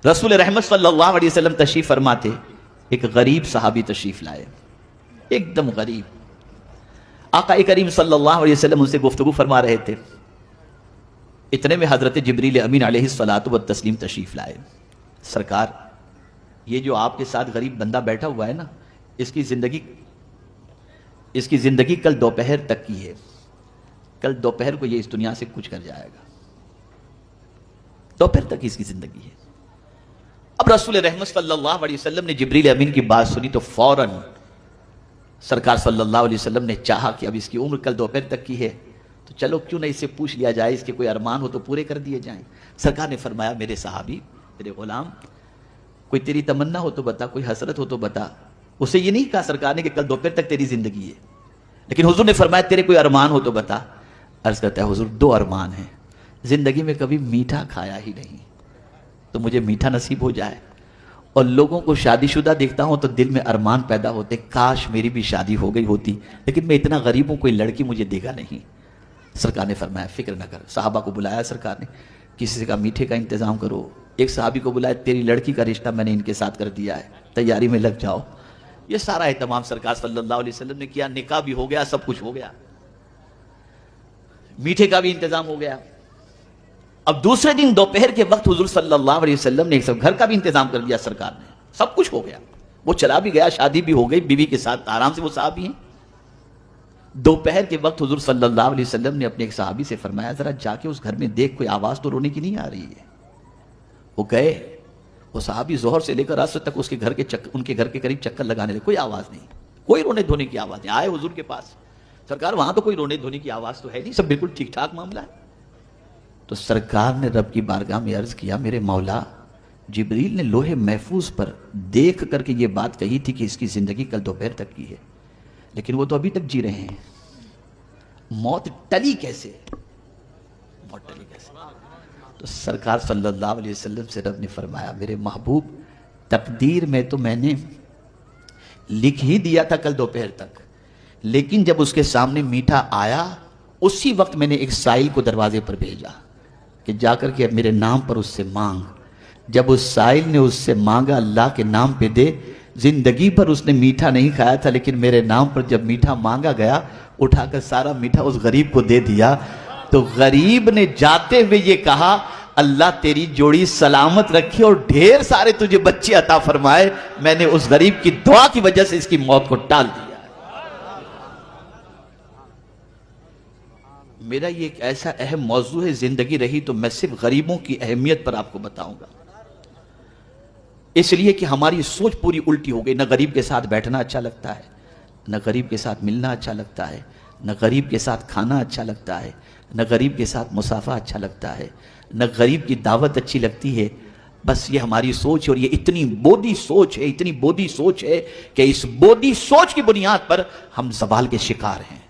رسول رحمت صلی اللہ علیہ وسلم تشریف فرماتے، ایک غریب صحابی تشریف لائے، ایک دم غریب۔ آقا کریم صلی اللہ علیہ وسلم ان سے گفتگو فرما رہے تھے، اتنے میں حضرت جبریل امین علیہ الصلاۃ والتسلیم تشریف لائے۔ سرکار، یہ جو آپ کے ساتھ غریب بندہ بیٹھا ہوا ہے نا، اس کی زندگی کل دوپہر تک کی ہے، کل دوپہر کو یہ اس دنیا سے کچھ کر جائے گا، دوپہر تک اس کی زندگی ہے۔ اب رسول رحمت صلی اللہ علیہ وسلم نے جبریل امین کی بات سنی تو فوراً سرکار صلی اللہ علیہ وسلم نے چاہا کہ اب اس کی عمر کل دوپہر تک کی ہے تو چلو کیوں نہ اس سے پوچھ لیا جائے، اس کے کوئی ارمان ہو تو پورے کر دیے جائیں۔ سرکار نے فرمایا، میرے صحابی، میرے غلام، کوئی تیری تمنا ہو تو بتا، کوئی حسرت ہو تو بتا۔ اسے یہ نہیں کہا سرکار نے کہ کل دوپہر تک تیری زندگی ہے، لیکن حضور نے فرمایا تیرے کوئی ارمان ہو تو بتا۔ عرض کرتا ہے، حضور دو ارمان ہیں، زندگی میں کبھی میٹھا کھایا ہی نہیں تو مجھے میٹھا نصیب ہو جائے، اور لوگوں کو شادی شدہ دیکھتا ہوں تو دل میں ارمان پیدا ہوتے، کاش میری بھی شادی ہو گئی ہوتی، لیکن میں اتنا غریب ہوں، کوئی لڑکی مجھے دے گا نہیں۔ سرکار نے فرمایا فکر نہ کر۔ صحابہ کو بلایا سرکار نے، کسی سے کہا میٹھے کا انتظام کرو۔ ایک صحابی کو بلایا، تیری لڑکی کا رشتہ میں نے ان کے ساتھ کر دیا ہے، تیاری میں لگ جاؤ۔ یہ سارا اہتمام سرکار صلی اللہ علیہ وسلم نے کیا، نکاح بھی ہو گیا، سب کچھ ہو گیا، میٹھے کا بھی انتظام ہو گیا۔ اب دوسرے دن دوپہر کے وقت حضور صلی اللہ علیہ وسلم نے گھر کا بھی انتظام کر دیا، سرکار نے، سب کچھ ہو گیا، وہ چلا بھی گیا، شادی بھی ہو گئی، بیوی کے ساتھ آرام سے وہ صحابی ہیں۔ دوپہر کے وقت حضور صلی اللہ علیہ وسلم نے اپنے ایک صحابی سے فرمایا، ذرا جا کے اس گھر میں دیکھ، کوئی آواز تو رونے کی نہیں آ رہی ہے۔ وہ گئے، وہ صحابی ظہر سے لے کر عصر تک ان کے گھر کے قریب چکر لگانے لگے، کوئی آواز نہیں، کوئی رونے دھونے کی آواز نہیں۔ آئے حضور کے پاس، سرکار وہاں تو کوئی رونے دھونے کی آواز تو ہے نہیں، سب بالکل ٹھیک ٹھاک معاملہ ہے۔ تو سرکار نے رب کی بارگاہ میں عرض کیا، میرے مولا، جبریل نے لوح محفوظ پر دیکھ کر کے یہ بات کہی تھی کہ اس کی زندگی کل دوپہر تک کی ہے، لیکن وہ تو ابھی تک جی رہے ہیں، موت ٹلی کیسے؟ موت ٹلی کیسے؟ تو سرکار صلی اللہ علیہ وسلم سے رب نے فرمایا، میرے محبوب، تقدیر میں تو میں نے لکھ ہی دیا تھا کل دوپہر تک، لیکن جب اس کے سامنے میٹھا آیا، اسی وقت میں نے ایک سائل کو دروازے پر بھیجا کہ جا کر کے میرے نام پر اس سے مانگ۔ جب اس سائل نے اس سے مانگا، اللہ کے نام پہ دے، زندگی پر اس نے میٹھا نہیں کھایا تھا، لیکن میرے نام پر جب میٹھا مانگا گیا، اٹھا کر سارا میٹھا اس غریب کو دے دیا۔ تو غریب نے جاتے ہوئے یہ کہا، اللہ تیری جوڑی سلامت رکھے اور ڈھیر سارے تجھے بچے عطا فرمائے، میں نے اس غریب کی دعا کی وجہ سے اس کی موت کو ٹال دیا۔ میرا یہ ایک ایسا اہم موضوع ہے، زندگی رہی تو میں صرف غریبوں کی اہمیت پر آپ کو بتاؤں گا، اس لیے کہ ہماری سوچ پوری الٹی ہو گئی۔ نہ غریب کے ساتھ بیٹھنا اچھا لگتا ہے، نہ غریب کے ساتھ ملنا اچھا لگتا ہے، نہ غریب کے ساتھ کھانا اچھا لگتا ہے، نہ غریب کے ساتھ مصافحہ اچھا لگتا ہے، نہ غریب کی دعوت اچھی لگتی ہے۔ بس یہ ہماری سوچ، اور یہ اتنی بودی سوچ ہے، اتنی بودی سوچ ہے کہ اس بودی سوچ کی بنیاد پر ہم زوال کے شکار ہیں۔